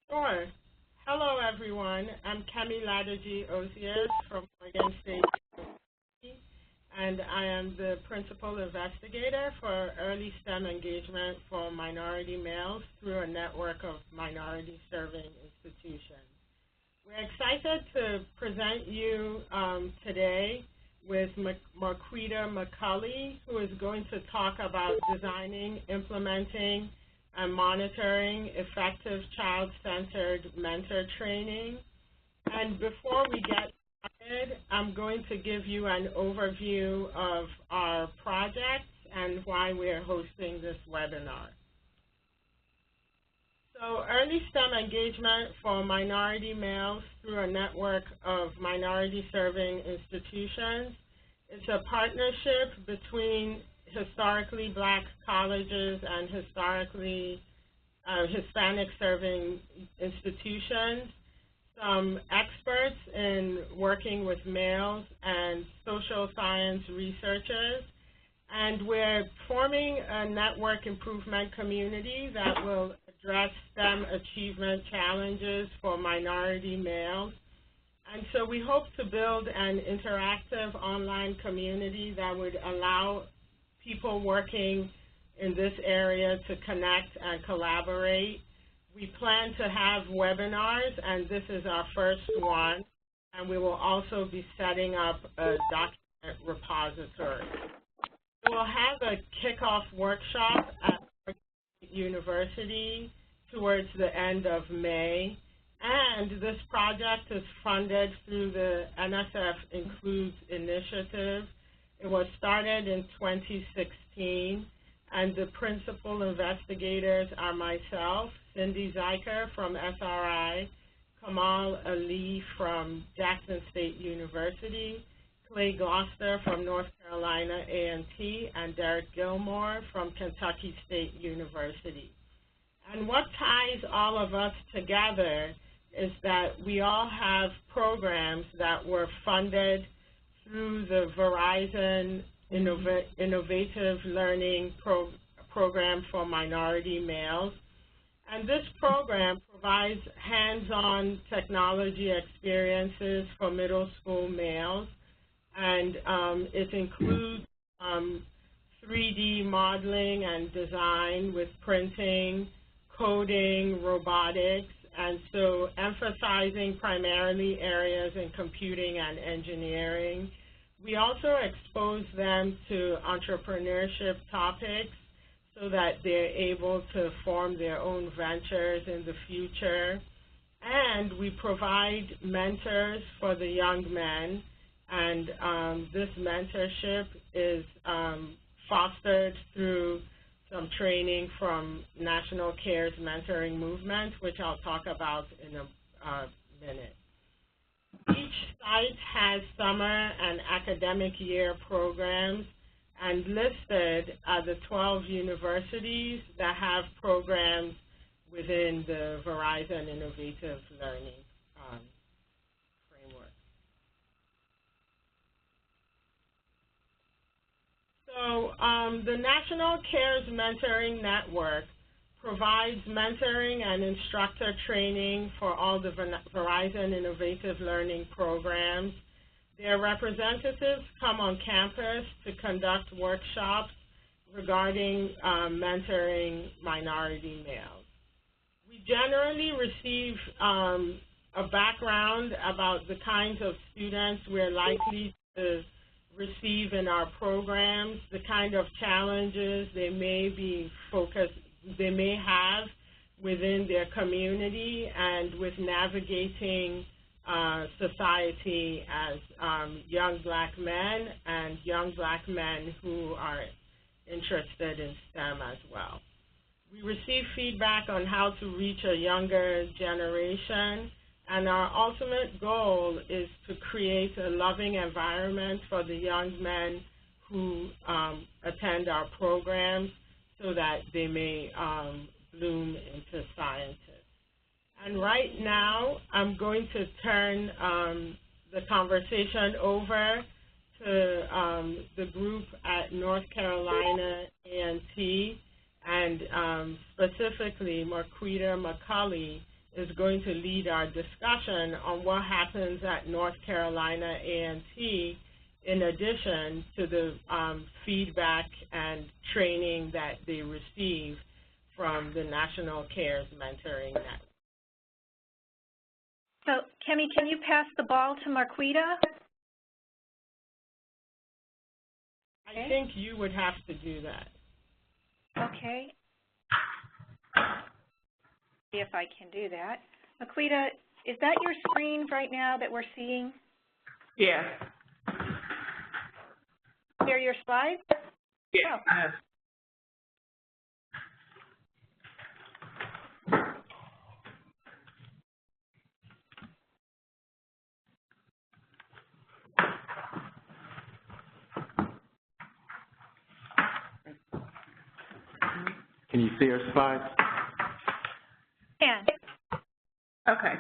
Sure. Hello, everyone. I'm Kemi Ladeji-Ozias from Morgan State University, and I am the principal investigator for early STEM engagement for minority males through a network of minority-serving institutions. We're excited to present you today with Marquita McCulley, who is going to talk about designing, implementing, and monitoring effective child-centered mentor training. And before we get started, I'm going to give you an overview of our project and why we're hosting this webinar. So early STEM engagement for minority males through a network of minority-serving institutions. It's a partnership between historically Black colleges and historically Hispanic-serving institutions, some experts in working with males, and social science researchers. And we're forming a network improvement community that will address STEM achievement challenges for minority males. And so we hope to build an interactive online community that would allow people working in this area to connect and collaborate. We plan to have webinars, and this is our first one, and we will also be setting up a document repository. We'll have a kickoff workshop at University towards the end of May, and this project is funded through the NSF Includes initiative. It was started in 2016, and the principal investigators are myself, Cindy Zeiker from SRI, Kamal Ali from Jackson State University, Clay Gloucester from North Carolina A&T, and Derek Gilmore from Kentucky State University. And what ties all of us together is that we all have programs that were funded through the Verizon Innovative Learning Program for minority males. And this program provides hands-on technology experiences for middle school males, and it includes 3D modeling and design with printing, coding, robotics, and so emphasizing primarily areas in computing and engineering. We also expose them to entrepreneurship topics so that they're able to form their own ventures in the future. And we provide mentors for the young men, and this mentorship is fostered through some training from National CARES Mentoring Movement, which I'll talk about in a minute. Each site has summer and academic year programs, and listed are the 12 universities that have programs within the Verizon Innovative Learning framework. So the National CARES Mentoring Network provides mentoring and instructor training for all the Verizon Innovative Learning programs. Their representatives come on campus to conduct workshops regarding mentoring minority males. We generally receive a background about the kinds of students we're likely to receive in our programs, the kind of challenges they may have within their community and with navigating society as young Black men and young Black men who are interested in STEM as well. We receive feedback on how to reach a younger generation, and our ultimate goal is to create a loving environment for the young men who attend our programs so that they may bloom into scientists. And right now, I'm going to turn the conversation over to the group at North Carolina A&T, and specifically Marquita McCulley is going to lead our discussion on what happens at North Carolina A&T in addition to the feedback and training that they receive from the National CARES Mentoring Network. So, Kemi, can you pass the ball to Marquita? I think you would have to do that. Okay. See if I can do that. Marquita, is that your screen right now that we're seeing? Yeah. Share your slides? Yeah. Oh. Can you see her slides? Yeah. Okay.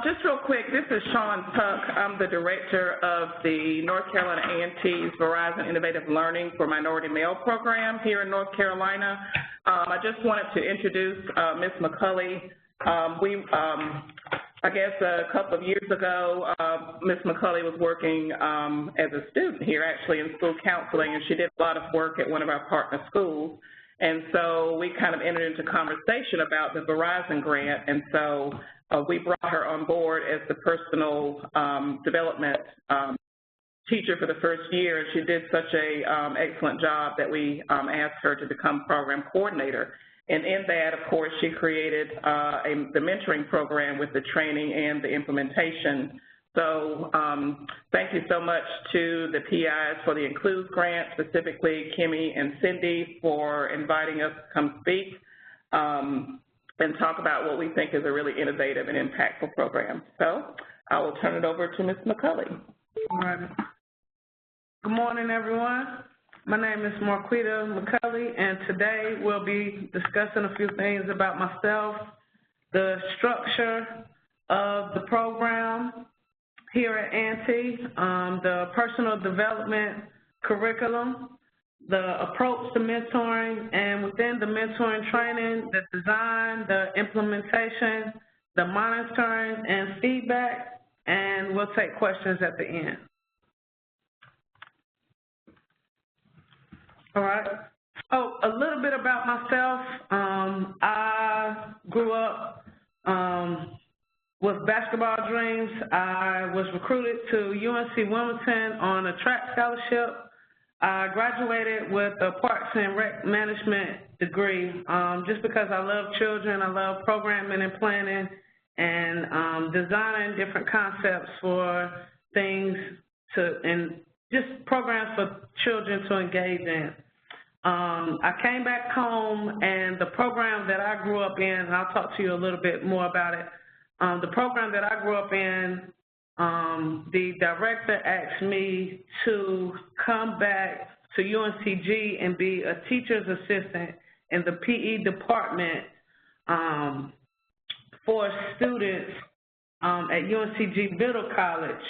Just real quick, this is Shawn Tuck. I'm the director of the North Carolina A&T's Verizon Innovative Learning for Minority Male program here in North Carolina. I just wanted to introduce Ms. McCulley. I guess a couple of years ago, Ms. McCulley was working as a student here actually in school counseling, and she did a lot of work at one of our partner schools. And so we kind of entered into conversation about the Verizon grant, and so we brought her on board as the personal development teacher for the first year, and she did such a excellent job that we asked her to become program coordinator. And in that, of course, she created the mentoring program with the training and the implementation. So thank you so much to the PIs for the Include grant, specifically Kimmy and Cindy for inviting us to come speak and talk about what we think is a really innovative and impactful program. So I will turn it over to Ms. McCulley. All right. Good morning, everyone. My name is Marquita McCulley, and today we'll be discussing a few things about myself, the structure of the program here at Aunty, the personal development curriculum, the approach to mentoring, and within the mentoring training, the design, the implementation, the monitoring, and feedback, and we'll take questions at the end. All right. Oh, a little bit about myself. I grew up with basketball dreams. I was recruited to UNC Wilmington on a track scholarship. I graduated with a Parks and Rec Management degree just because I love children. I love programming and planning and designing different concepts for things and just programs for children to engage in. I came back home, and the program that I grew up in, and I'll talk to you a little bit more about it, the program that I grew up in, the director asked me to come back to UNCG and be a teacher's assistant in the PE department for students at UNCG Middle College.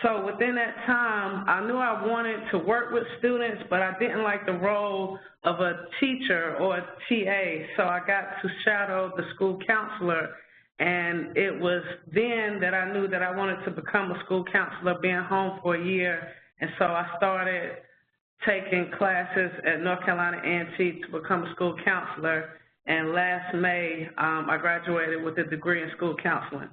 So within that time, I knew I wanted to work with students, but I didn't like the role of a teacher or a TA, so I got to shadow the school counselor. And it was then that I knew that I wanted to become a school counselor, being home for a year. And so I started taking classes at North Carolina A&T to become a school counselor. And last May, I graduated with a degree in school counseling.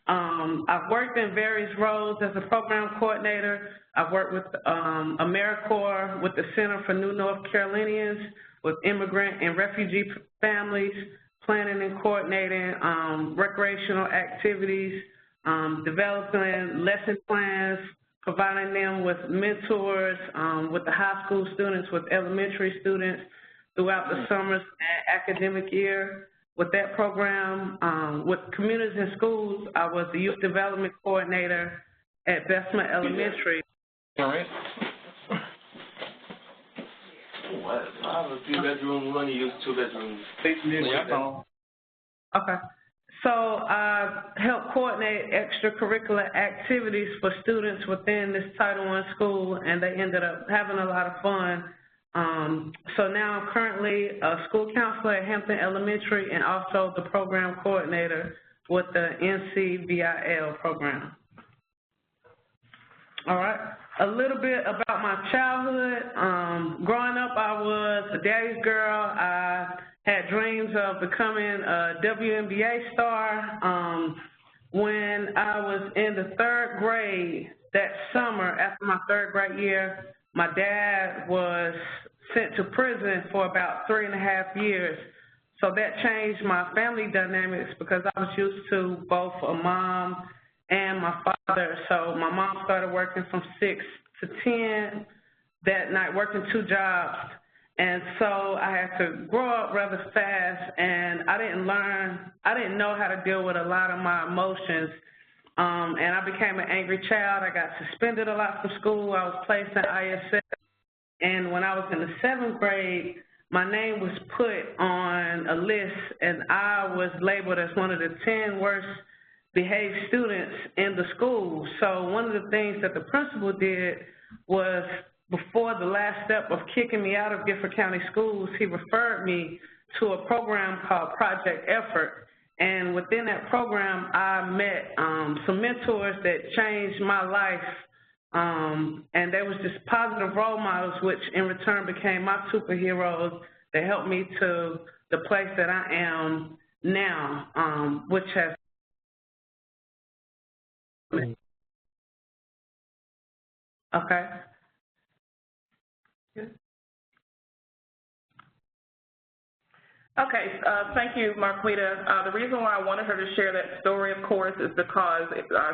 I've worked in various roles as a program coordinator. I've worked with AmeriCorps, with the Center for New North Carolinians, with immigrant and refugee families, planning and coordinating recreational activities, developing lesson plans, providing them with mentors with the high school students, with elementary students throughout the summers and academic year. With that program, with communities and schools, I was the youth development coordinator at Bessemer Elementary. All right. I have a few-bedroom, we only use 2 bedrooms. Okay. So I helped coordinate extracurricular activities for students within this Title I school, and they ended up having a lot of fun. So now I'm currently a school counselor at Hampton Elementary and also the program coordinator with the NCVIL program. All right, a little bit about my childhood. Growing up, I was a daddy's girl. I had dreams of becoming a WNBA star. When I was in the 3rd grade that summer, after my 3rd grade year, my dad was sent to prison for about 3.5 years. So that changed my family dynamics because I was used to both a mom and my father. So my mom started working from 6 to 10 that night, working 2 jobs. And so I had to grow up rather fast, and I didn't know how to deal with a lot of my emotions. And I became an angry child. I got suspended a lot from school. I was placed in ISS. And when I was in the 7th grade, my name was put on a list, and I was labeled as one of the 10 worst behaved students in the school. So one of the things that the principal did was, before the last step of kicking me out of Gifford County Schools, he referred me to a program called Project Effort. And within that program, I met some mentors that changed my life. And they was just positive role models, which in return became my superheroes that helped me to the place that I am now, which has okay. Okay, thank you, Marquita. The reason why I wanted her to share that story, of course, is because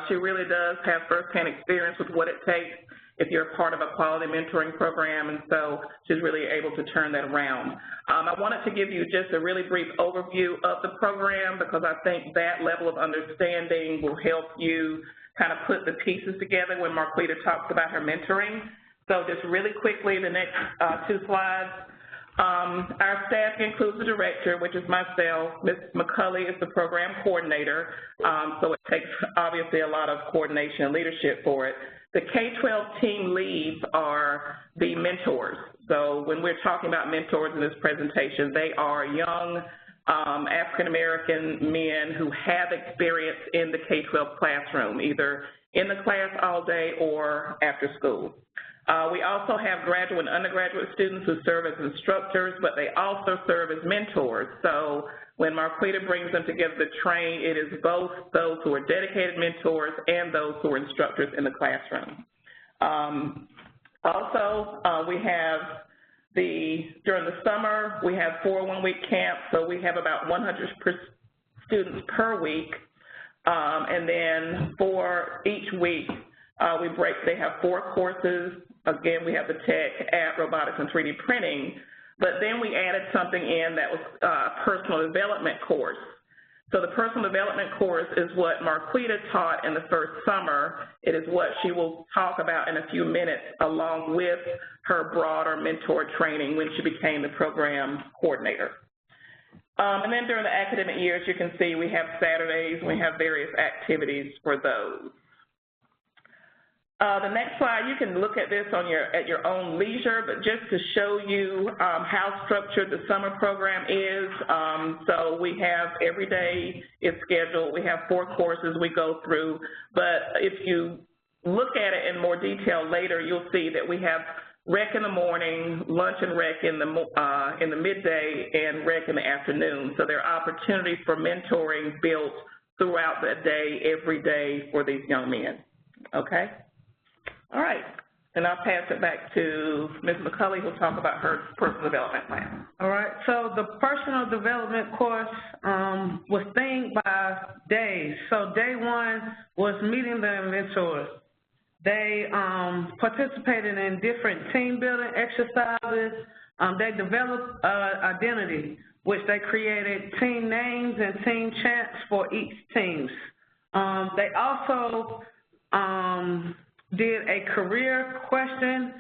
she really does have firsthand experience with what it takes if you're a part of a quality mentoring program, and so she's really able to turn that around. I wanted to give you just a really brief overview of the program because I think that level of understanding will help you kind of put the pieces together when Marquita talks about her mentoring. So just really quickly, the next 2 slides. Our staff includes the director, which is myself. Ms. McCulley is the program coordinator, so it takes obviously a lot of coordination and leadership for it. The K-12 team leads are the mentors. So when we're talking about mentors in this presentation, they are young African-American men who have experience in the K-12 classroom, either in the class all day or after school. We also have graduate and undergraduate students who serve as instructors, but they also serve as mentors. So when Marquita brings them together to train, it is both those who are dedicated mentors and those who are instructors in the classroom. Also, we have during the summer, we have 4 one-week camps, so we have about 100 students per week. And then for each week, they have 4 courses. Again, we have the tech, app, robotics, and 3D printing. But then we added something in that was a personal development course. So the personal development course is what Marquita taught in the first summer. It is what she will talk about in a few minutes along with her broader mentor training when she became the program coordinator. And then during the academic year, as you can see, we have Saturdays, we have various activities for those. The next slide, you can look at this at your own leisure, but just to show you how structured the summer program is. So we have every day is scheduled. We have 4 courses we go through, but if you look at it in more detail later, you'll see that we have rec in the morning, lunch and rec in the midday, and rec in the afternoon. So there are opportunities for mentoring built throughout the day, every day for these young men. Okay? All right, and I'll pass it back to Ms. McCulley, who'll talk about her personal development plan. All right, so the personal development course was themed by days. So day 1 was meeting the mentors. They participated in different team building exercises. They developed identity, which they created team names and team chants for each team. They also did a career question.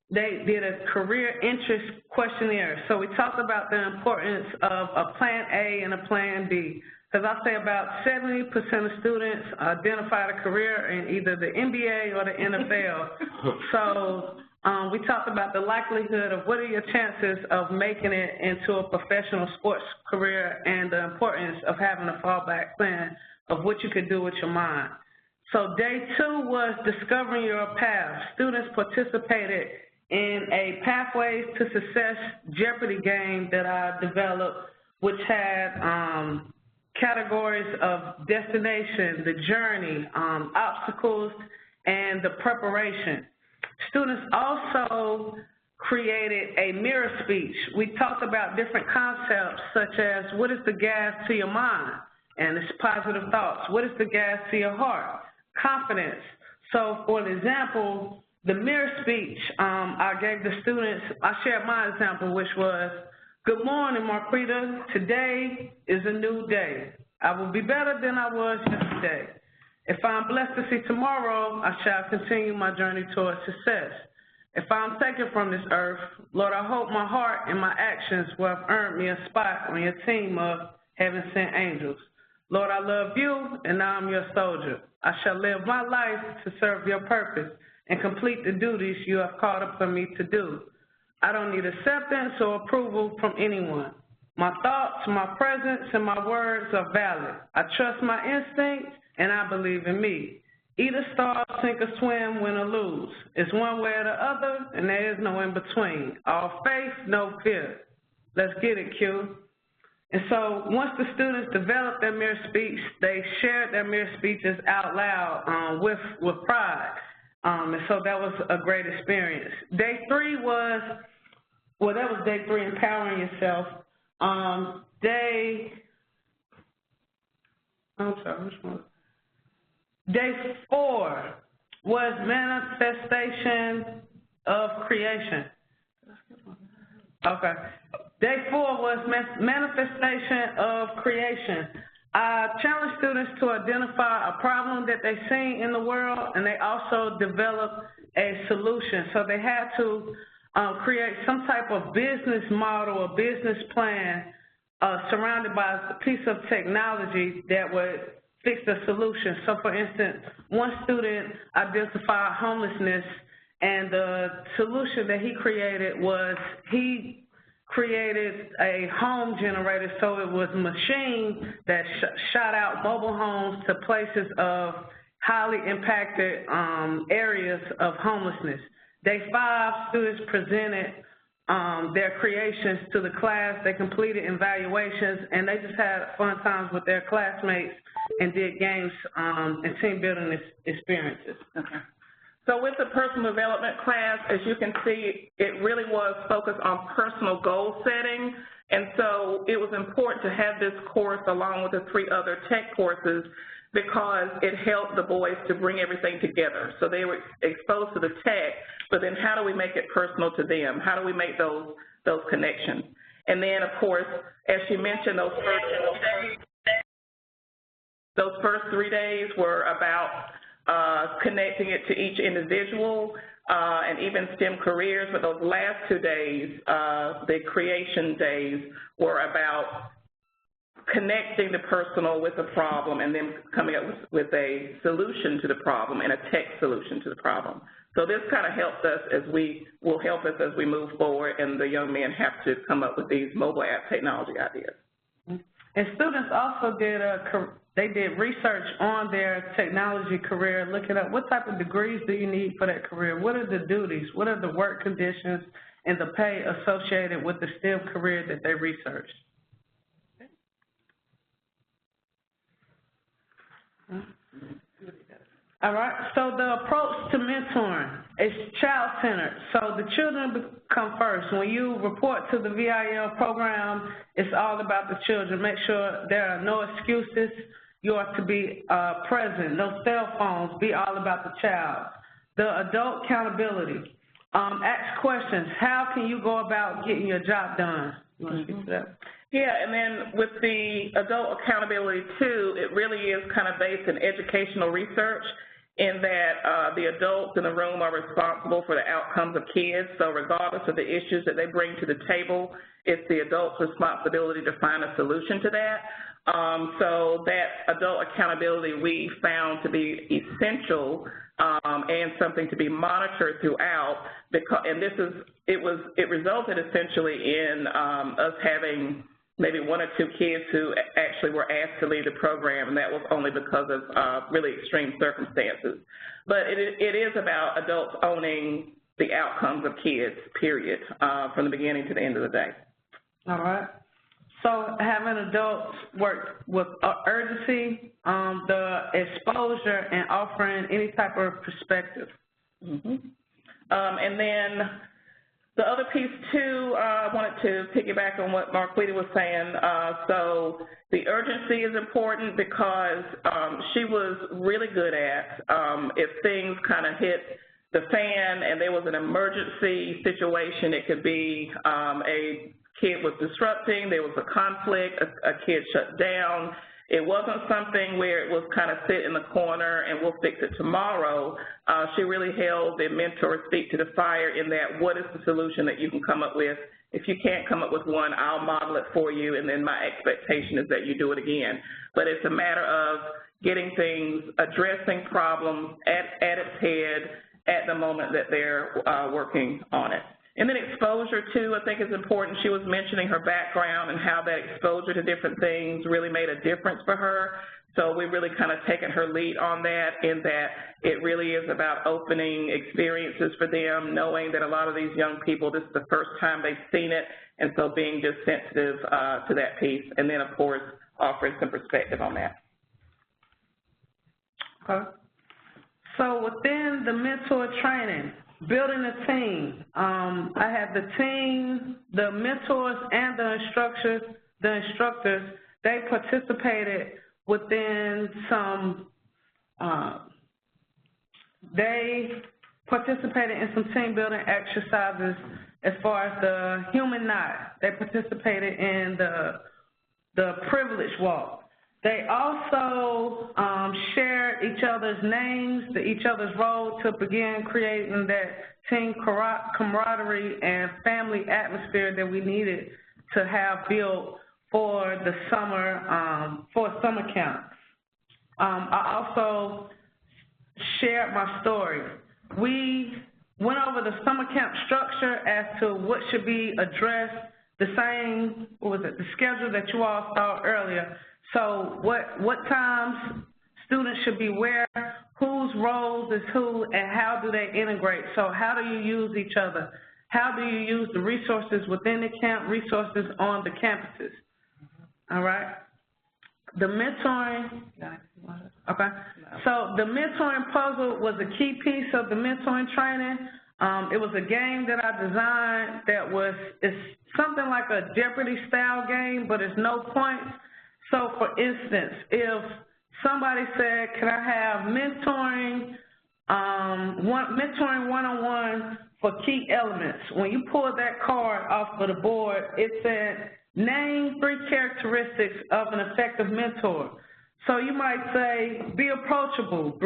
They did a career interest questionnaire. So we talked about the importance of a plan A and a plan B, because I say about 70% of students identified a career in either the NBA or the NFL. So We talked about the likelihood of what are your chances of making it into a professional sports career and the importance of having a fallback plan of what you could do with your mind. So day 2 was discovering your path. Students participated in a Pathways to Success Jeopardy game that I developed, which had categories of destination, the journey, obstacles, and the preparation. Students also created a mirror speech. We talked about different concepts such as what is the gas to your mind? And it's positive thoughts. What is the gas to your heart? Confidence. So for an example, the mirror speech I gave the students, I shared my example, which was, good morning, Marquita. Today is a new day. I will be better than I was yesterday. If I'm blessed to see tomorrow, I shall continue my journey towards success. If I'm taken from this earth, Lord, I hope my heart and my actions will have earned me a spot on your team of heaven-sent angels. Lord, I love you, and now I'm your soldier. I shall live my life to serve your purpose and complete the duties you have called upon me to do. I don't need acceptance or approval from anyone. My thoughts, my presence, and my words are valid. I trust my instincts, and I believe in me. Either starve, sink, or swim, win or lose. It's one way or the other, and there is no in between. All faith, no fear. Let's get it, Q. And so once the students developed their mirror speech, they shared their mirror speeches out loud with pride. And so that was a great experience. Day 3 was, well, that was day 3, empowering yourself. Day 4 was manifestation of creation. Okay. Day 4 was manifestation of creation. I challenged students to identify a problem that they see in the world, and they also developed a solution. So they had to create some type of business model, a business plan surrounded by a piece of technology that would fix the solution. So for instance, one student identified homelessness, and the solution that he created was he created a home generator. So it was a machine that shot out mobile homes to places of highly impacted areas of homelessness. Day 5, students presented their creations to the class. They completed evaluations, and they just had fun times with their classmates and did games and team building experiences. Okay. So with the personal development class, as you can see, it really was focused on personal goal setting. And so it was important to have this course along with the 3 other tech courses because it helped the boys to bring everything together. So they were exposed to the tech, but then how do we make it personal to them? How do we make those connections? And then, of course, as she mentioned, those first 3 days were about connecting it to each individual and even STEM careers, but those last 2 days, the creation days, were about connecting the personal with the problem and then coming up with a solution to the problem and a tech solution to the problem. So this kind of helps us will help us as we move forward, and the young men have to come up with these mobile app technology ideas. And students also did research on their technology career, looking at what type of degrees do you need for that career, what are the duties, what are the work conditions, and the pay associated with the STEM career that they researched. All right, so the approach to mentoring is child-centered. So the children come first. When you report to the VIL program, it's all about the children. Make sure there are no excuses. You are to be present, no cell phones, be all about the child. The adult accountability. Ask questions. How can you go about getting your job done? You want to speak to that? Yeah, and then with the adult accountability too, it really is kind of based in educational research in that the adults in the room are responsible for the outcomes of kids. So regardless of the issues that they bring to the table, it's the adult's responsibility to find a solution to that. So that adult accountability we found to be essential and something to be monitored throughout. And it resulted essentially in us having maybe 1 or 2 kids who actually were asked to leave the program, and that was only because of really extreme circumstances. But it is about adults owning the outcomes of kids, period, from the beginning to the end of the day. All right. So having adults work with urgency, the exposure, and offering any type of perspective. Mm-hmm. And then the other piece, too, I wanted to piggyback on what Marquita was saying. So the urgency is important because she was really good at if things kind of hit the fan and there was an emergency situation, it could be a kid was disrupting, there was a conflict, a kid shut down. It wasn't something where it was kind of sit in the corner and we'll fix it tomorrow. She really held the mentor's feet to the fire in that what is the solution that you can come up with. If you can't come up with one, I'll model it for you, and then my expectation is that you do it again. But it's a matter of getting things, addressing problems at its head at the moment that they're working on it. And then exposure, too, I think is important. She was mentioning her background and how that exposure to different things really made a difference for her. So we really kind of taken her lead on that, in that it really is about opening experiences for them, knowing that a lot of these young people, this is the first time they've seen it, and so being just sensitive to that piece. And then, of course, offering some perspective on that. Okay. So within the mentor training, building a team, I had the team, the mentors, and the instructors, they participated within some, team building exercises as far as the human knot. They participated in the privilege walk. They also shared each other's names, each other's role to begin creating that team camaraderie and family atmosphere that we needed to have built for the summer camp. I also shared my story. We went over the summer camp structure as to what should be addressed, the schedule that you all saw earlier. So what times students should be where, whose roles is who, and how do they integrate? So how do you use each other? How do you use the resources within the camp, resources on the campuses? All right? The mentoring, okay. So the mentoring puzzle was a key piece of the mentoring training. It was a game that I designed it's something like a Jeopardy style game, but it's no points. So, for instance, if somebody said, can I have mentoring one-on-one for key elements, when you pull that card off of the board, it said, name 3 characteristics of an effective mentor. So you might say, be approachable,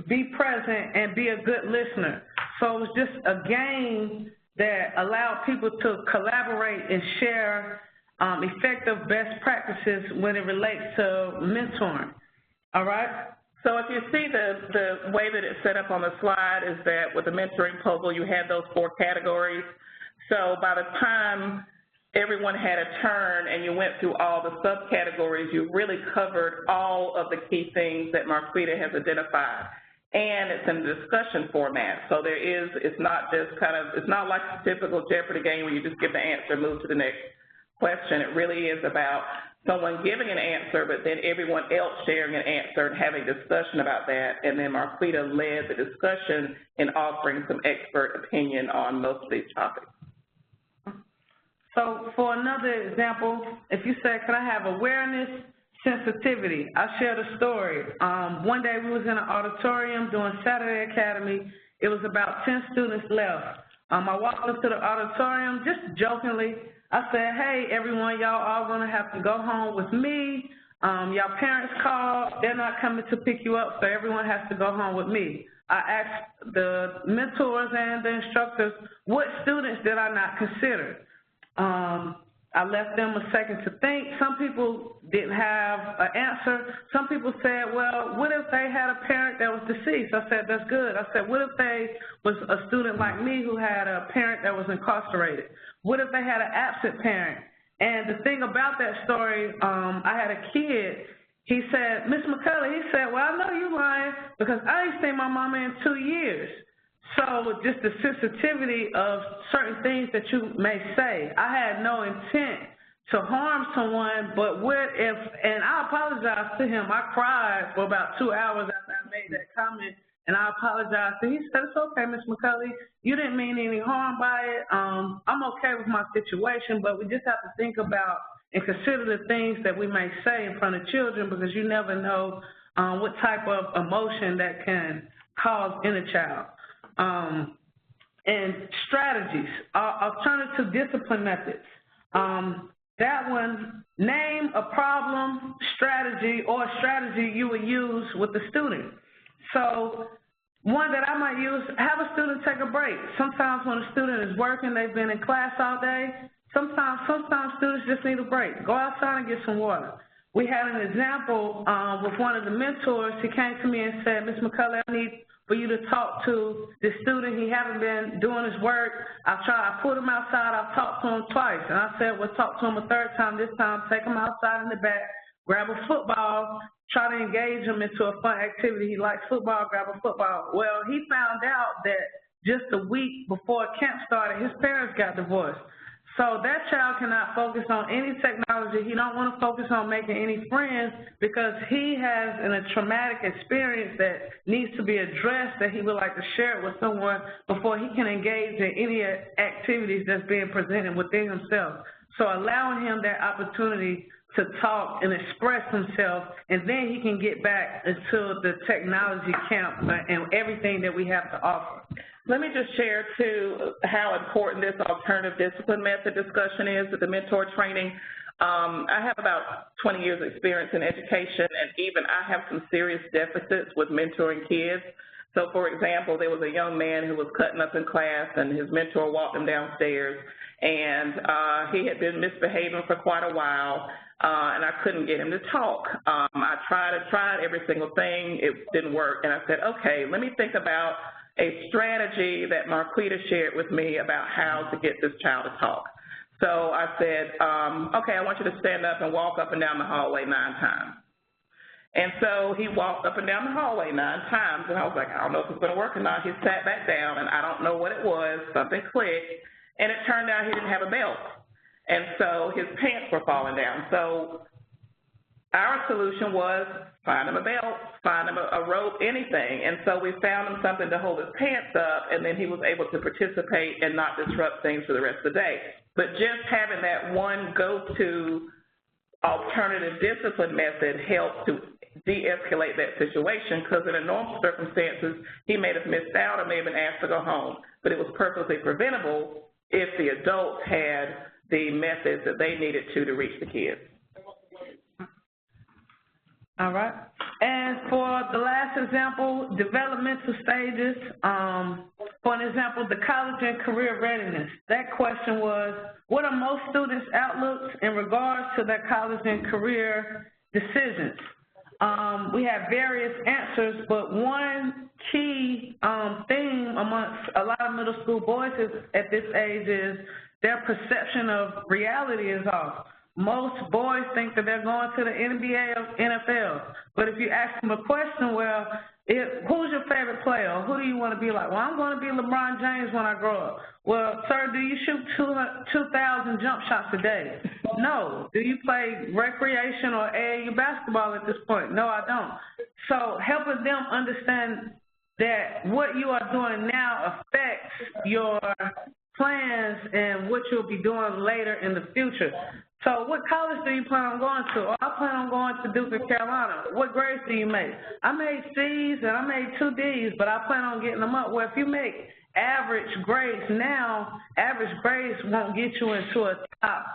be present, and be a good listener. So it was just a game that allowed people to collaborate and share effective best practices when it relates to mentoring. All right? So if you see the way that it's set up on the slide is that with the mentoring puzzle, you had those 4 categories. So by the time everyone had a turn and you went through all the subcategories, you really covered all of the key things that Marquita has identified. And it's in a discussion format. So it's not like a typical Jeopardy game where you just give the answer and move to the next question. It really is about someone giving an answer, but then everyone else sharing an answer and having discussion about that. And then Marquita led the discussion in offering some expert opinion on most of these topics. So for another example, if you say, can I have awareness, sensitivity? I shared a story. One day we was in an auditorium doing Saturday Academy. It was about 10 students left. I walked into the auditorium just jokingly. I said, hey, everyone, y'all all going to have to go home with me. Y'all parents called. They're not coming to pick you up, so everyone has to go home with me. I asked the mentors and the instructors, what students did I not consider? I left them a second to think. Some people didn't have an answer. Some people said, well, what if they had a parent that was deceased? I said, that's good. I said, what if they was a student like me who had a parent that was incarcerated? What if they had an absent parent? And the thing about that story, I had a kid. He said, Miss McCulley, he said, well, I know you're lying because I ain't seen my mama in 2 years. So just the sensitivity of certain things that you may say. I had no intent to harm someone, but what if, and I apologized to him. I cried for about 2 hours after I made that comment, and I apologized. And he said, it's okay, Ms. McCulley. You didn't mean any harm by it. I'm okay with my situation, but we just have to think about and consider the things that we may say in front of children because you never know what type of emotion that can cause in a child. And strategies, alternative discipline methods. That one, name a problem, strategy, or a strategy you would use with the student. So one that I might use, have a student take a break. Sometimes when a student is working, they've been in class all day, sometimes students just need a break. Go outside and get some water. We had an example with one of the mentors. He came to me and said, Ms. McCulley, I need for you to talk to this student. He haven't been doing his work. I put him outside. I've talked to him twice. And I said, well, talk to him a third time. This time, take him outside in the back, grab a football, try to engage him into a fun activity. He likes football, grab a football. Well, he found out that just a week before camp started, his parents got divorced. So that child cannot focus on any technology. He don't want to focus on making any friends because he has a traumatic experience that needs to be addressed that he would like to share it with someone before he can engage in any activities that's being presented within himself. So allowing him that opportunity to talk and express himself, and then he can get back into the technology camp and everything that we have to offer. Let me just share, too, how important this alternative discipline method discussion is with the mentor training. I have about 20 years experience in education, and even I have some serious deficits with mentoring kids. So, for example, there was a young man who was cutting up in class, and his mentor walked him downstairs, and he had been misbehaving for quite a while, and I couldn't get him to talk. I tried every single thing. It didn't work, and I said, okay, let me think about a strategy that Marquita shared with me about how to get this child to talk. So I said, okay, I want you to stand up and walk up and down the hallway 9 times. And so he walked up and down the hallway 9 times, and I was like, I don't know if it's going to work or not. He sat back down, and I don't know what it was. Something clicked, and it turned out he didn't have a belt. And so his pants were falling down. So our solution was find him a belt, find him a rope, anything. And so we found him something to hold his pants up, and then he was able to participate and not disrupt things for the rest of the day. But just having that one go-to alternative discipline method helped to de-escalate that situation, because in a normal circumstances, he may have missed out or may have been asked to go home. But it was perfectly preventable if the adults had the methods that they needed to reach the kids. All right. And for the last example, developmental stages, for an example, the college and career readiness. That question was, what are most students' outlooks in regards to their college and career decisions? We have various answers, but one key theme amongst a lot of middle school boys at this age is their perception of reality is off. Most boys think that they're going to the NBA or NFL, but if you ask them a question, well, who's your favorite player? Who do you want to be like? Well, I'm going to be LeBron James when I grow up. Well, sir, do you shoot 2,000 jump shots a day? No. Do you play recreation or AAU basketball at this point? No, I don't. So helping them understand that what you are doing now affects your plans and what you'll be doing later in the future. So what college do you plan on going to? Oh, I plan on going to Duke of Carolina. What grades do you make? I made C's and I made 2 D's, but I plan on getting them up. Well, if you make average grades now, average grades won't get you into a top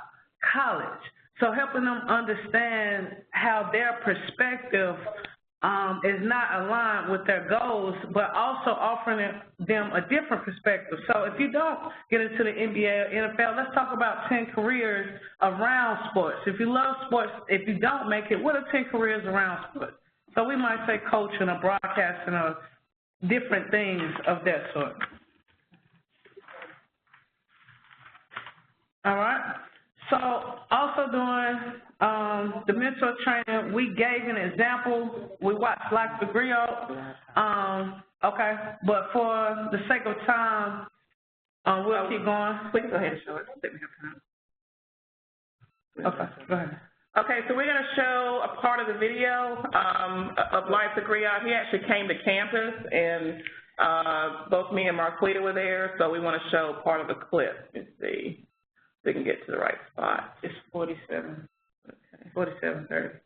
college. So helping them understand how their perspective is not aligned with their goals, but also offering them a different perspective. So if you don't get into the NBA or NFL, let's talk about 10 careers around sports. If you love sports, if you don't make it, what are 10 careers around sports? So we might say coaching or broadcasting or different things of that sort. All right. So also doing the mentor training, we gave an example. We watched Life to Griot. Okay, but for the sake of time, we'll keep going. We can go ahead and show it. Okay, go ahead. Okay, so we're going to show a part of the video of Life to Griot. He actually came to campus, and both me and Marquita were there, so we want to show part of the clip. Let's see if we can get to the right spot. It's 47. Okay, 47:30.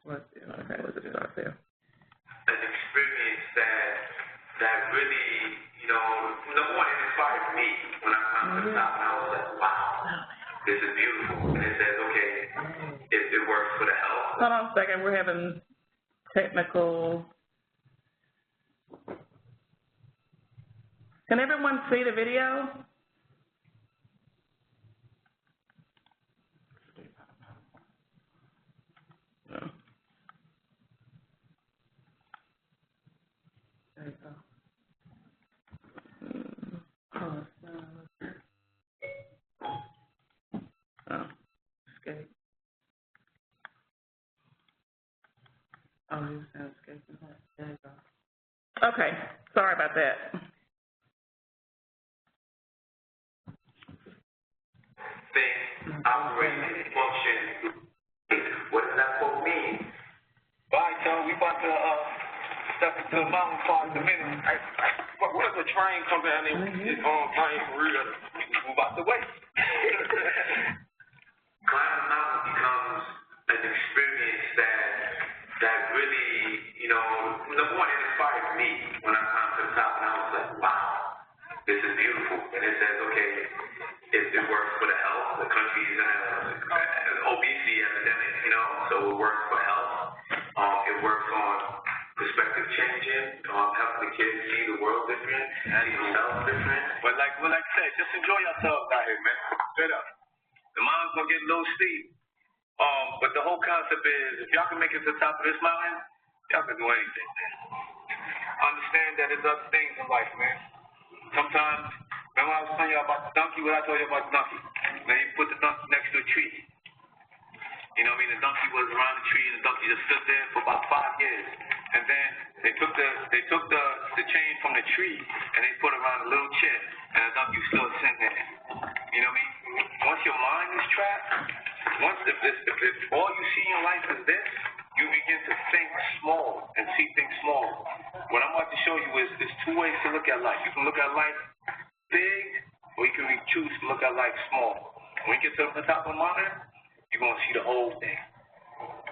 Okay, let's just start there. An experience that really, you know, number one, it inspired me when I come to the top, and I was like, wow, this is beautiful. And it says, okay, if it works for the health. Hold on a second, we're having technical. Can everyone see the video? No. There you go. Oh, escape. Oh, he was saying escaping. There you go. Okay, sorry about that. Thing, operate, function. What does that quote mean? All right, so we about to step into the mountain part in a minute. What if a train comes down and it's on train for real? Move out the way. Climbing the mountain becomes an experience that really, you know, number one, it inspired me when I climbed to the top, and I was like, wow, this is beautiful. And it says, okay, if it works for the health, the country is in an obesity epidemic, you know, so it works for health. It works on perspective changing, helping the kids see the world different, see themselves different. But like I said, just enjoy yourselves out here, man. Straight up. The mountain's gonna get a little steep. But the whole concept is, if y'all can make it to the top of this mountain, y'all can do anything, man. Understand that there's other things in life, man. Sometimes, remember I was telling you about the donkey? What I told you about the donkey? Now you put the donkey next to a tree. You know what I mean? The donkey was around the tree, and the donkey just stood there for about 5 years. And then they took the chain from the tree, and they put it around a little chair, and the donkey was still sitting there. You know what I mean? Once your mind is trapped, if all you see in life is this, you begin to think small and see things small. What I'm about to show you is there's two ways to look at life. You can look at life big, or you can choose to look at life small. When you get to the top of the mountain, you're going to see the whole thing.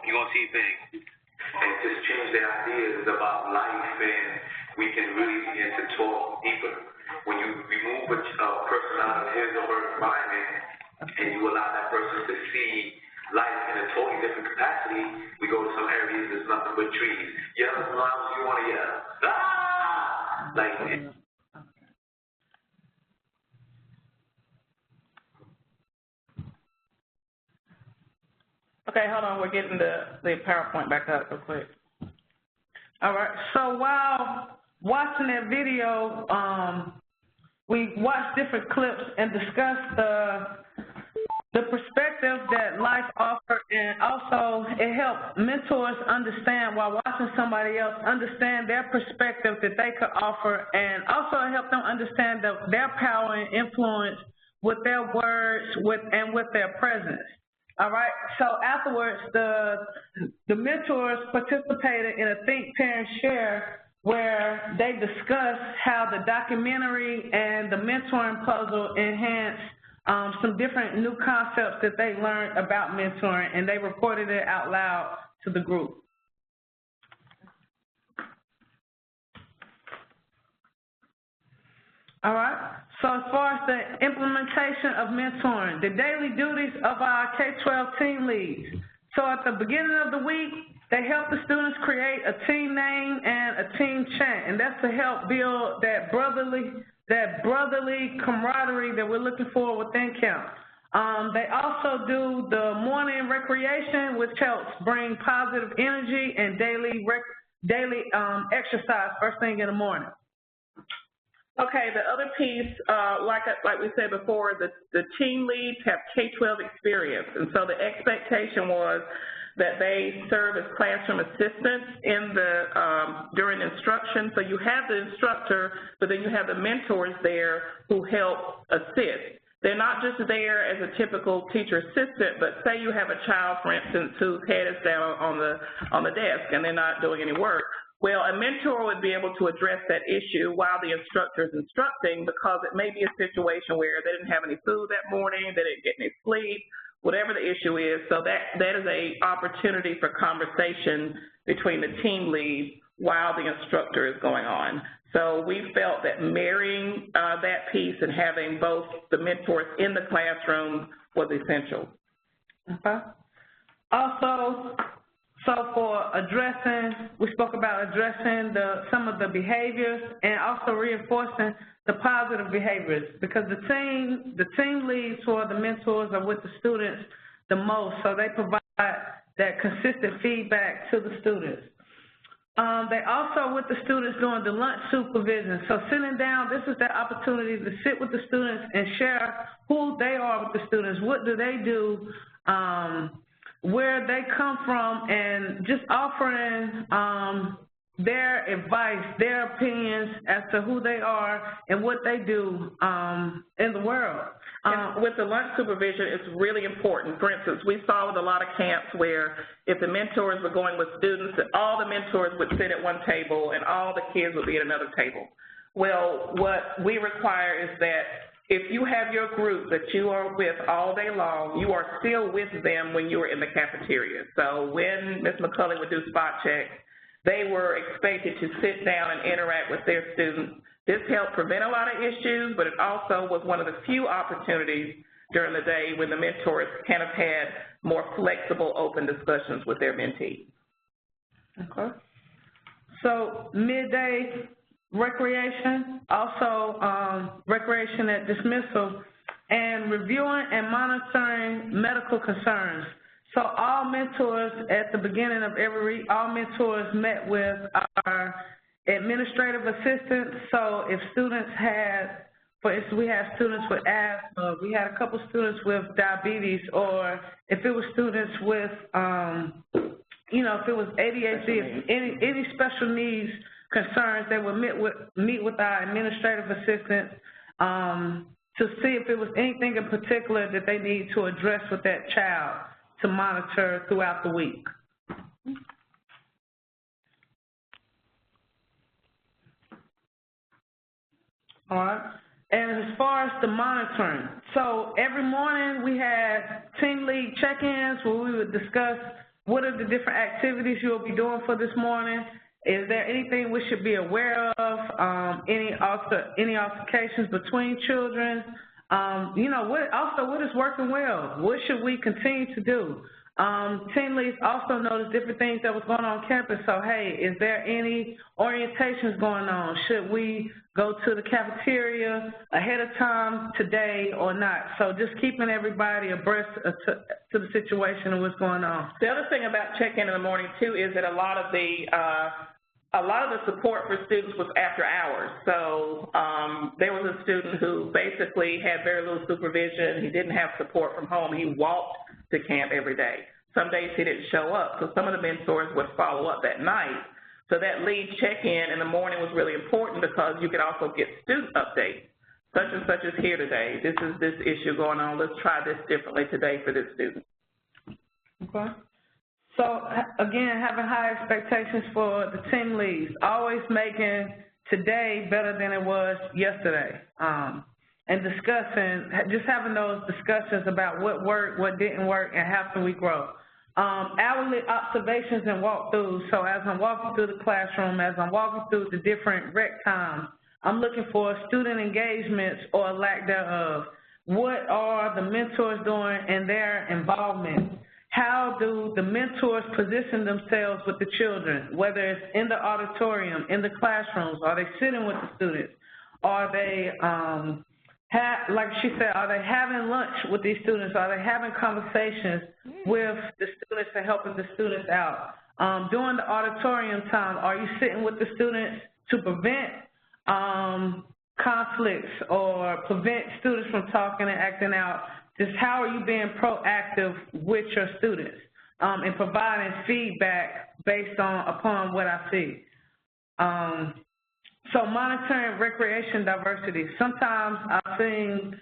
You're going to see things. And just change the ideas about life, and we can really begin to talk deeper. When you remove a person out of his or her environment, and you allow that person to see life in a totally different capacity, we go to some areas there's nothing but trees. Yell as loud as you want to yell. Ah! Like it. Okay, hold on. We're getting the PowerPoint back up real quick. All right. So while watching that video, we watched different clips and discussed the perspective that life offers, and also it helped mentors understand, while watching somebody else understand their perspective that they could offer, and also it helped them understand their power and influence with their words and with their presence. All right, so afterwards, the mentors participated in a Think, Parent, Share, where they discussed how the documentary and the mentoring puzzle enhanced some different new concepts that they learned about mentoring, and they reported it out loud to the group. All right, So as far as the implementation of mentoring, the daily duties of our K-12 team leads. So at the beginning of the week, they help the students create a team name and a team chant, and that's to help build that brotherly camaraderie that we're looking for within camp. They also do the morning recreation, which helps bring positive energy and daily exercise first thing in the morning. Okay, the other piece, like we said before, the team leads have K-12 experience, and so the expectation was that they serve as classroom assistants in during instruction. So you have the instructor, but then you have the mentors there who help assist. They're not just there as a typical teacher assistant, but say you have a child, for instance, whose head is down on the desk and they're not doing any work. Well, a mentor would be able to address that issue while the instructor is instructing, because it may be a situation where they didn't have any food that morning, they didn't get any sleep, whatever the issue is. So that is an opportunity for conversation between the team lead while the instructor is going on. So we felt that marrying that piece and having both the mentors in the classroom was essential. Okay. Also, so for addressing, we spoke about addressing some of the behaviors and also reinforcing the positive behaviors, because the team leads or the mentors are with the students the most, so they provide that consistent feedback to the students. They also with the students during the lunch supervision. So sitting down, this is their opportunity to sit with the students and share who they are with the students, what do they do, where they come from, and just offering their advice, their opinions as to who they are and what they do in the world. And with the lunch supervision, it's really important. For instance, we saw with a lot of camps where if the mentors were going with students, that all the mentors would sit at one table and all the kids would be at another table. Well, what we require is that if you have your group that you are with all day long, you are still with them when you are in the cafeteria. So when Ms. McCulley would do spot checks, they were expected to sit down and interact with their students. This helped prevent a lot of issues, but it also was one of the few opportunities during the day when the mentors kind of had more flexible, open discussions with their mentees. Okay. So midday recreation, also recreation at dismissal, and reviewing and monitoring medical concerns. So all mentors at the beginning of every week, all mentors met with our administrative assistants. So if students had, for instance, we have students with asthma, we had a couple students with diabetes, or if it was students with, if it was ADHD, any special needs concerns, they would meet with our administrative assistants to see if it was anything in particular that they need to address with that child to monitor throughout the week. All right. And as far as the monitoring, so every morning we had team lead check-ins where we would discuss what are the different activities you'll be doing for this morning. Is there anything we should be aware of? Any altercations between children? What is working well? What should we continue to do? Team leads also noticed different things that was going on campus. So, hey, is there any orientations going on? Should we go to the cafeteria ahead of time today or not? So just keeping everybody abreast to the situation and what's going on. The other thing about check-in in the morning, too, is that a lot of the support for students was after hours. So there was a student who basically had very little supervision. He didn't have support from home. He walked to camp every day. Some days he didn't show up, so some of the mentors would follow up that night. So that lead check-in in the morning was really important because you could also get student updates. Such and such is here today. This is this issue going on. Let's try this differently today for this student. Okay. So, again, having high expectations for the team leads, always making today better than it was yesterday, and discussing, just having those discussions about what worked, what didn't work, and how can we grow. Hourly observations and walkthroughs. So as I'm walking through the classroom, as I'm walking through the different rec times, I'm looking for student engagements or lack thereof. What are the mentors doing in their involvement? How do the mentors position themselves with the children, whether it's in the auditorium, in the classrooms, are they sitting with the students? Are they, like she said, are they having lunch with these students? Are they having conversations with the students and helping the students out? During the auditorium time, are you sitting with the students to prevent conflicts or prevent students from talking and acting out? Just how are you being proactive with your students and providing feedback based upon what I see? So monitoring recreation diversity. Sometimes I've seen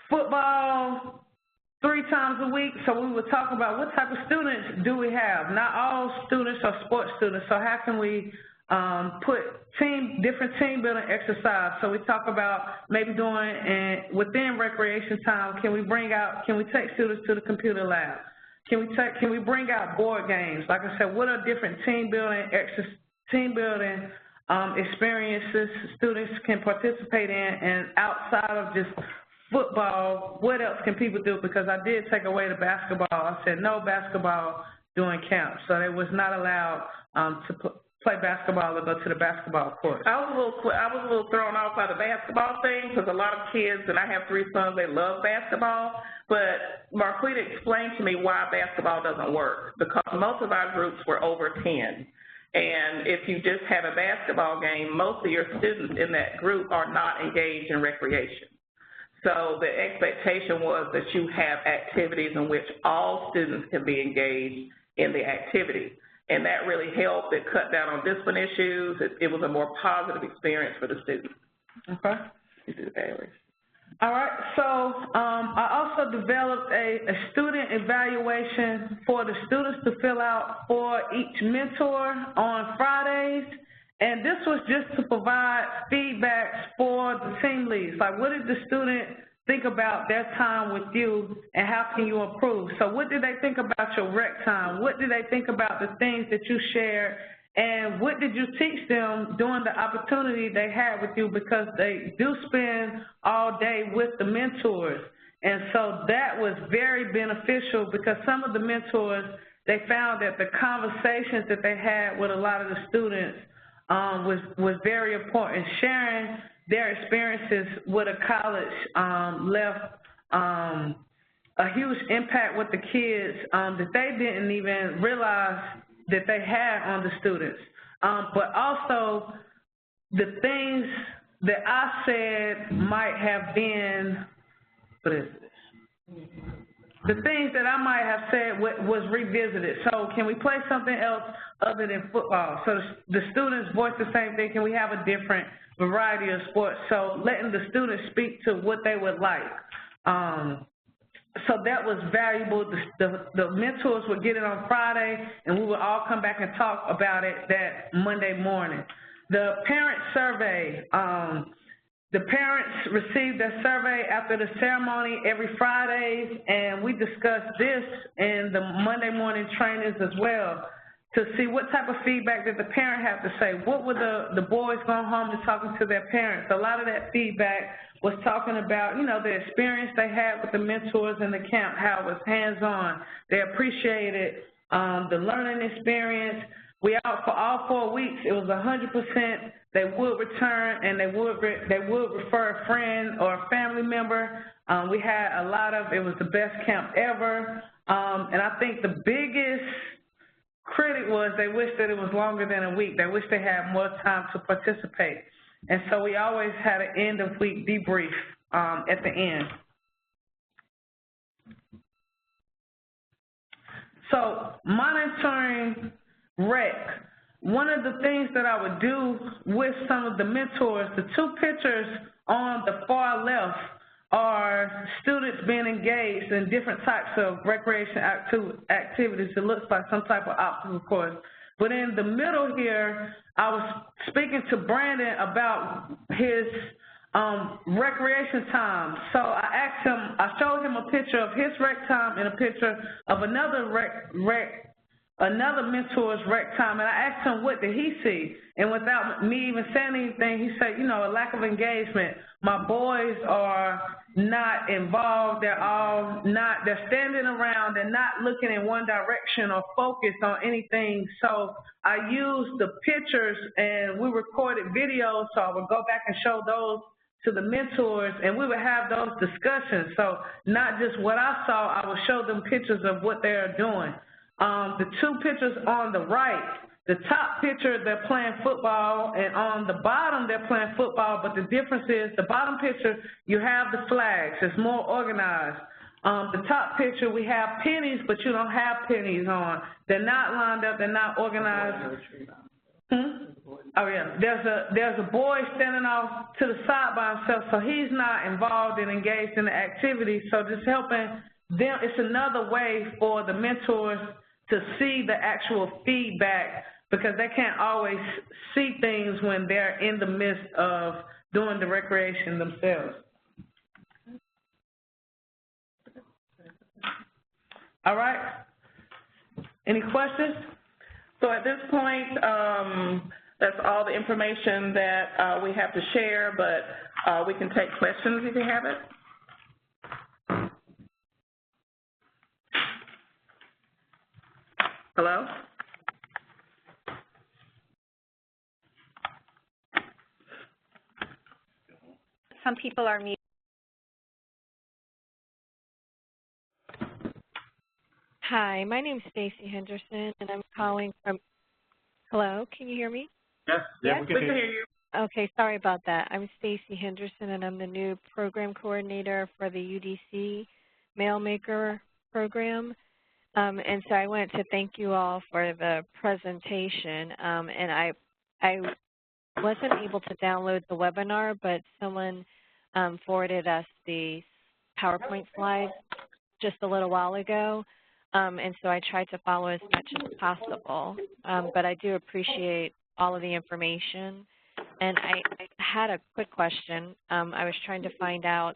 football 3 times a week, so we would talk about what type of students do we have. Not all students are sports students, so how can we put different team building exercise? So we talk about maybe doing, and within recreation time, can we take students to the computer lab? Can we bring out board games? Like I said, what are different team building experiences students can participate in, and outside of just football, what else can people do? Because I did take away the basketball. I said no basketball during camp, so they was not allowed to play basketball or go to the basketball court. I was a little thrown off by the basketball thing because a lot of kids, and I have 3 sons, they love basketball, but Marquita explained to me why basketball doesn't work, because most of our groups were over 10. And if you just have a basketball game, most of your students in that group are not engaged in recreation. So the expectation was that you have activities in which all students can be engaged in the activity. And that really helped. It cut down on discipline issues. It was a more positive experience for the students. Okay. All right, so I also developed a student evaluation for the students to fill out for each mentor on Fridays, and this was just to provide feedbacks for the team leads. Like, what did the student think about their time with you, and how can you improve? So what did they think about your rec time? What did they think about the things that you shared? And what did you teach them during the opportunity they had with you, because they do spend all day with the mentors. And so that was very beneficial, because some of the mentors, they found that the conversations that they had with a lot of the students was very important. Sharing their experiences with a college left a huge impact with the kids that they didn't even realize that they had on the students. But also the things that I said might have been, what is this? The things that I might have said was revisited. So can we play something else other than football? So the students voice the same thing. Can we have a different variety of sports? So letting the students speak to what they would like. So that was valuable. The mentors would get it on Friday, and we would all come back and talk about it that Monday morning. The parent survey, the parents received their survey after the ceremony every Fridays, and we discussed this in the Monday morning trainings as well, to see what type of feedback did the parent have to say. What were the boys going home and talking to their parents? A lot of that feedback was talking about, you know, the experience they had with the mentors in the camp, how it was hands-on. They appreciated the learning experience. For all 4 weeks, it was 100%. They would return, and they would refer a friend or a family member. We had a lot of, it was the best camp ever. And I think the biggest critic was they wished that it was longer than a week. They wished they had more time to participate. And so we always had an end-of-week debrief at the end. So monitoring rec. One of the things that I would do with some of the mentors, the 2 pictures on the far left are students being engaged in different types of recreation activities. It looks like some type of obstacle course. But in the middle here, I was speaking to Brandon about his recreation time. So I showed him a picture of his rec time and a picture of another rec another mentor's rec time, and I asked him what did he see, and without me even saying anything, he said, you know, a lack of engagement. My boys are not involved. They're standing around. They're not looking in one direction or focused on anything. So I used the pictures, and we recorded videos, so I would go back and show those to the mentors, and we would have those discussions. So not just what I saw, I would show them pictures of what they're doing. The two pictures on the right, the top picture, they're playing football, and on the bottom, they're playing football, but the difference is the bottom picture, you have the flags. It's more organized. The top picture, we have pennies, but you don't have pennies on. They're not lined up. They're not organized. Oh, yeah. There's a boy standing off to the side by himself, so he's not involved and engaged in the activity. So just helping them, it's another way for the mentors to see the actual feedback, because they can't always see things when they're in the midst of doing the recreation themselves. All right. Any questions? So at this point, that's all the information that we have to share, but we can take questions if you have it. Hello? Some people are muted. Hi, my name's Stacy Henderson, and I'm calling from, hello, can you hear me? Yes, Yes, we can hear you. Okay, sorry about that. I'm Stacy Henderson, and I'm the new program coordinator for the UDC Mail Maker program. And so I wanted to thank you all for the presentation. And I wasn't able to download the webinar, but someone forwarded us the PowerPoint slides just a little while ago. And so I tried to follow as much as possible. But I do appreciate all of the information. And I had a quick question. I was trying to find out,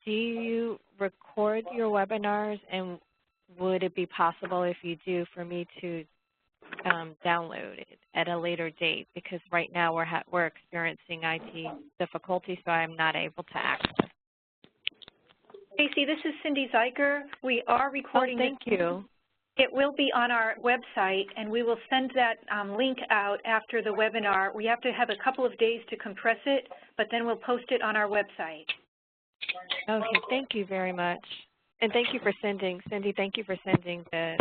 do you record your webinars, and would it be possible, if you do, for me to download it at a later date? Because right now we're experiencing IT difficulties, so I'm not able to access. Stacy, this is Cindy Zeiger. We are recording. Oh, thank you. It will be on our website, and we will send that link out after the webinar. We have to have a couple of days to compress it, but then we'll post it on our website. Okay, thank you very much. And thank you for sending, Cindy, thank you for sending the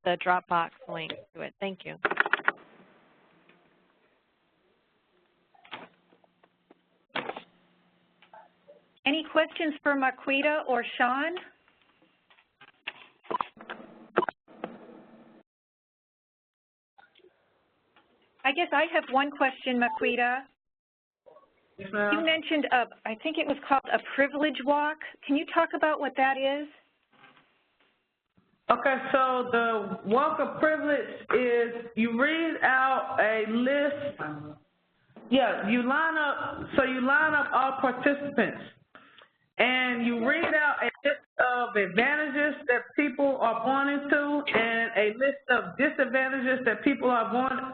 Dropbox link to it. Thank you. Any questions for Marquita or Sean? I guess I have one question, Marquita. You mentioned, I think it was called a privilege walk. Can you talk about what that is? Okay, so the walk of privilege is you read out a list. Yeah, you line up all participants, and you read out a list of advantages that people are born into and a list of disadvantages that people are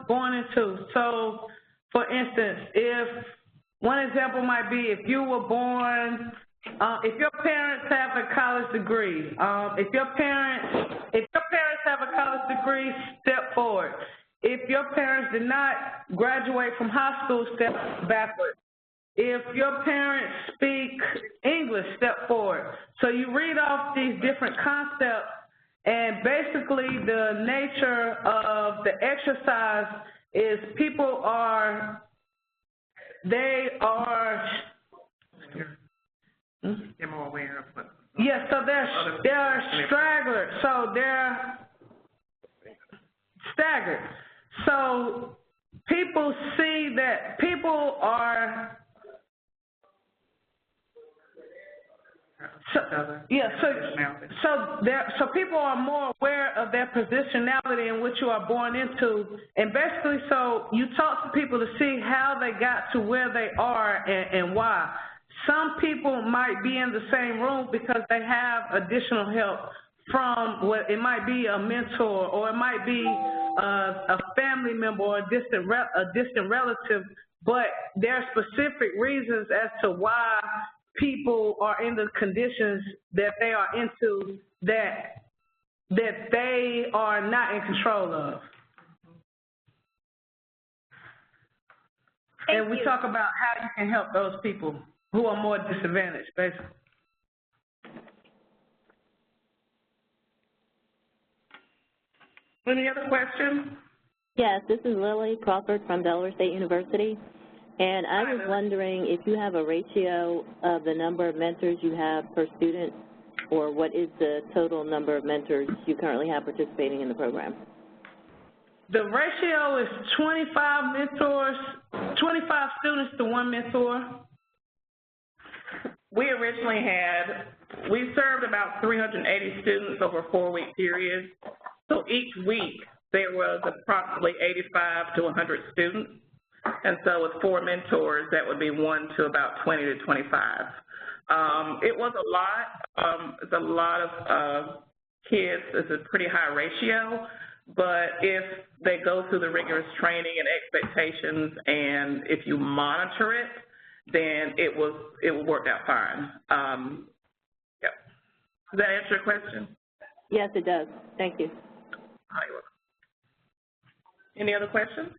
born into. So, for instance, one example might be if you were born, if your parents have a college degree, if your parents have a college degree, step forward. If your parents did not graduate from high school, step backward. If your parents speak English, step forward. So you read off these different concepts, and basically the nature of the exercise is people are, they're more aware of what. Yeah, so they're stragglers, so they're staggered. So people see that people are, so people are more aware of their positionality in which you are born into, and basically, so you talk to people to see how they got to where they are and why. Some people might be in the same room because they have additional help from what it might be a mentor, or it might be a family member or a distant relative, but there are specific reasons as to why people are in the conditions that they are into that they are not in control of. And we talk about how you can help those people who are more disadvantaged, basically. Any other questions? Yes, this is Lily Crawford from Delaware State University. And I was wondering if you have a ratio of the number of mentors you have per student, or what is the total number of mentors you currently have participating in the program? The ratio is 25 students to one mentor. We served about 380 students over a 4-week period. So each week there was approximately 85 to 100 students. And so with 4 mentors, that would be 1 to about 20 to 25. It was a lot. It's a lot of kids. It's a pretty high ratio. But if they go through the rigorous training and expectations, and if you monitor it, then it will work out fine. Yep. Does that answer your question? Yes, it does. Thank you. Oh, you're welcome. Any other questions?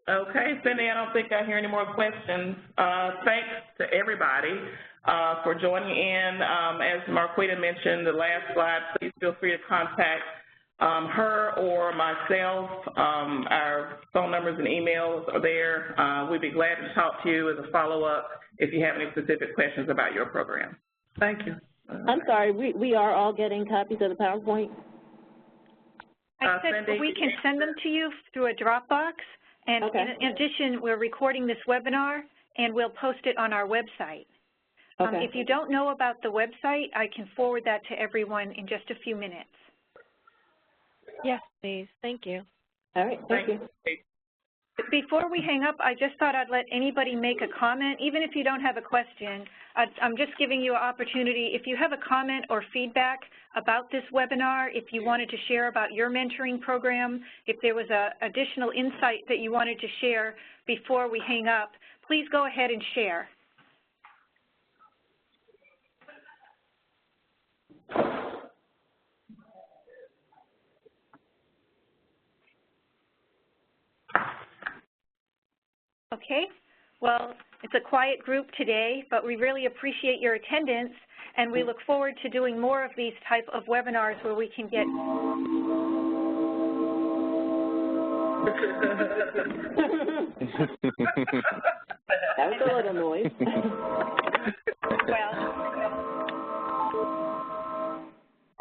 Okay, Cindy, I don't think I hear any more questions. Thanks to everybody for joining in. As Marquita mentioned, the last slide, please feel free to contact her or myself. Our phone numbers and emails are there. We'd be glad to talk to you as a follow-up if you have any specific questions about your program. Thank you. I'm sorry, we are all getting copies of the PowerPoint? I said Cindy, we can send them to you through a Dropbox. And okay. in addition, we're recording this webinar, and we'll post it on our website. Okay. If you don't know about the website, I can forward that to everyone in just a few minutes. Yes, please. Thank you. All right. Thank you. Before we hang up, I just thought I'd let anybody make a comment, even if you don't have a question. I'm just giving you an opportunity. If you have a comment or feedback about this webinar, if you wanted to share about your mentoring program, if there was additional insight that you wanted to share before we hang up, please go ahead and share. Okay, well, it's a quiet group today, but we really appreciate your attendance, and we look forward to doing more of these type of webinars where we can get... That was a little noise. Well,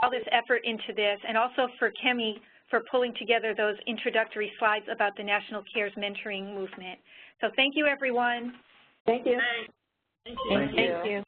all this effort into this, and also for Kemi for pulling together those introductory slides about the National Cares Mentoring Movement. So thank you, everyone. Thank you. Thank you. Thank you.